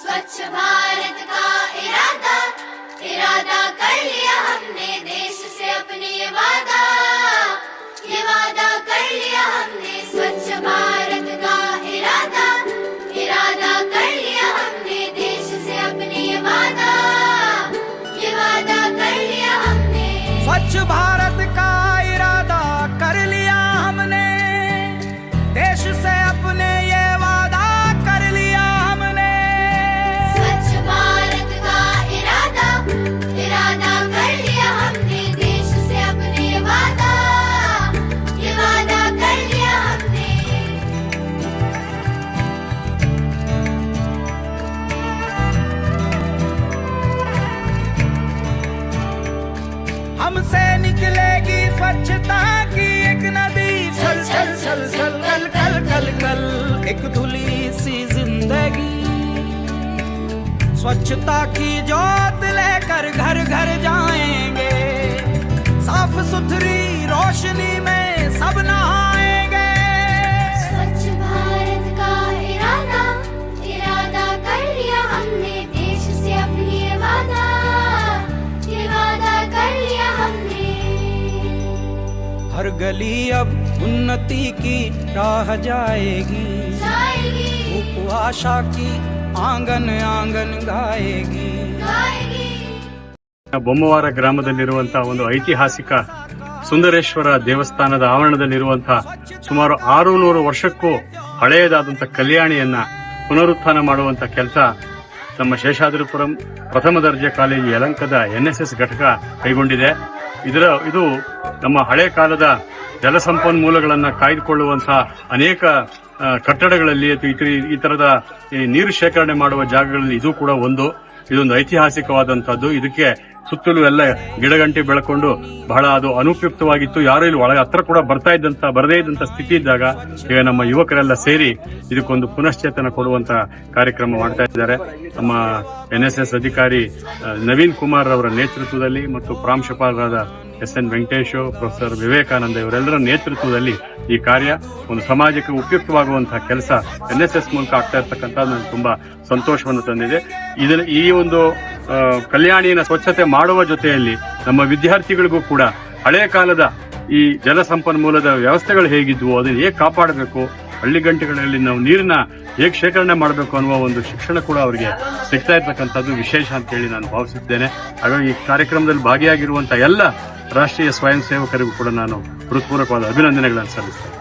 स्वच्छ भारत का इरादा इरादा कर लिया हमने, देश से अपने ये वादा कर लिया हमने। स्वच्छ भारत का इरादा इरादा कर लिया हमने, देश से अपने ये वादा कर लिया हमने। स्वच्छ भारत का इरादा कर लिया हमने, देश से अपने ये वादा कर लिया हमने। स्वच्छ भारत का इरादा इरादा कर लिया हमने, देश से अपने ये वादा कर लिया हमने। हमसे निकलेगी स्वच्छता की एक नदी, छल छल छल छल कल कल कल कल एक धुली सी जिंदगी। स्वच्छता की जोत लेकर घर घर जाएंगे, साफ सुथरी रोशनी में सब नहाएंगे। स्वच्छ भारत का इरादा इरादा कर लिया हमने, देश से अपनी ये वादा कर लिया हमने। हर गली अब उन्नति की राह जाएगी, धूप आशा की आंगन आंगन गाएगी। ಬೊಮ್ಮವಾರ ಗ್ರಾಮದಲ್ಲಿರುವಂತಹ ಒಂದು ಐತಿಹಾಸಿಕ ಸುಂದರೇಶ್ವರ ದೇವಸ್ಥಾನದ ಆವರಣದಲ್ಲಿರುವಂತಹ ಸುಮಾರು 600 ವರ್ಷಕ್ಕೂ ಹಳೆಯದಾದಂತಹ ಕಲ್ಯಾಣಿಯನ್ನ ಪುನರುತ್ಥಾನ ಮಾಡುವಂತಹ ಕೆಲಸ ನಮ್ಮ ಶೇಷಾದ್ರಿಪುರಂ ಪ್ರಥಮ ದರ್ಜೆ ಕಾಲೇಜು ಯಲಂಕದ NSS ಘಟಕ ಕೈಗೊಂಡಿದೆ. ಇದು ನಮ್ಮ ಹಳೆ ಕಾಲದ ಜಲಸಂಪನ್ಮೂಲಗಳನ್ನ ಕಾಯ್ದುಕೊಳ್ಳುವಂತಹ ಅನೇಕ ಕಟ್ಟಡಗಳಲ್ಲಿ ಈ ತರದ ನೀರು ಶೇಖರಣೆ ಮಾಡುವ ಜಾಗಗಳಲ್ಲಿ ಇದು ಕೂಡ ಇದೊಂದು ಐತಿಹಾಸಿಕವಾದಂತಹದ್ದು. ಇದಕ್ಕೆ ಸುತ್ತಲೂ ಎಲ್ಲ ಗಿಡಗಂಟಿ ಬೆಳಕೊಂಡು ಬಹಳ ಅದು ಅನುಪಯುಕ್ತವಾಗಿತ್ತು. ಯಾರು ಇಲ್ಲಿ ಒಳಗೆ ಹತ್ರ ಕೂಡ ಬರದೇ ಇದ್ದಂತ ಸ್ಥಿತಿ ಇದ್ದಾಗ ಈಗ ನಮ್ಮ ಯುವಕರೆಲ್ಲ ಸೇರಿ ಇದಕ್ಕೊಂದು ಪುನಶ್ಚೇತನ ಕೊಡುವಂತ ಕಾರ್ಯಕ್ರಮ ಮಾಡ್ತಾ ಇದ್ದಾರೆ. ನಮ್ಮ NSS ಅಧಿಕಾರಿ ನವೀನ್ ಕುಮಾರ್ ಅವರ ನೇತೃತ್ವದಲ್ಲಿ ಮತ್ತು ಪ್ರಾಂಶುಪಾಲರಾದ SN ವೆಂಕಟೇಶ್, ಪ್ರೊಫೆಸರ್ ವಿವೇಕಾನಂದ ಇವರೆಲ್ಲರ ನೇತೃತ್ವದಲ್ಲಿ ಈ ಕಾರ್ಯ ಒಂದು ಸಮಾಜಕ್ಕೆ ಉಪಯುಕ್ತವಾಗುವಂತಹ ಕೆಲಸ NSS ಮೂಲಕ ಆಗ್ತಾ ಇರ್ತಕ್ಕಂಥದ್ದು ನನಗೆ ತುಂಬಾ ಸಂತೋಷವನ್ನು ತಂದಿದೆ. ಈ ಒಂದು ಕಲ್ಯಾಣಿನ ಸ್ವಚ್ಛತೆ ಮಾಡುವ ಜೊತೆಯಲ್ಲಿ ನಮ್ಮ ವಿದ್ಯಾರ್ಥಿಗಳಿಗೂ ಕೂಡ ಹಳೆಯ ಕಾಲದ ಈ ಜಲಸಂಪನ್ಮೂಲದ ವ್ಯವಸ್ಥೆಗಳು ಹೇಗಿದ್ವು, ಅದನ್ನು ಹೇಗೆ ಕಾಪಾಡಬೇಕು, ಹಳ್ಳಿಗಂಟೆಗಳಲ್ಲಿ ನಾವು ನೀರನ್ನ ಹೇಗೆ ಶೇಖರಣೆ ಮಾಡಬೇಕು ಅನ್ನುವ ಒಂದು ಶಿಕ್ಷಣ ಕೂಡ ಅವರಿಗೆ ಸಿಗ್ತಾ ಇರ್ತಕ್ಕಂಥದ್ದು ವಿಶೇಷ ಅಂತ ಹೇಳಿ ನಾನು ಭಾವಿಸುತ್ತೇನೆ. ಹಾಗಾಗಿ ಈ ಕಾರ್ಯಕ್ರಮದಲ್ಲಿ ಭಾಗಿಯಾಗಿರುವಂತಹ ಎಲ್ಲ ರಾಷ್ಟ್ರೀಯ ಸ್ವಯಂ ಸೇವಕರಿಗೂ ಕೂಡ ನಾನು ಹೃತ್ಪೂರ್ವಕವಾದ ಅಭಿನಂದನೆಗಳನ್ನು ಸಲ್ಲಿಸ್ತೇನೆ.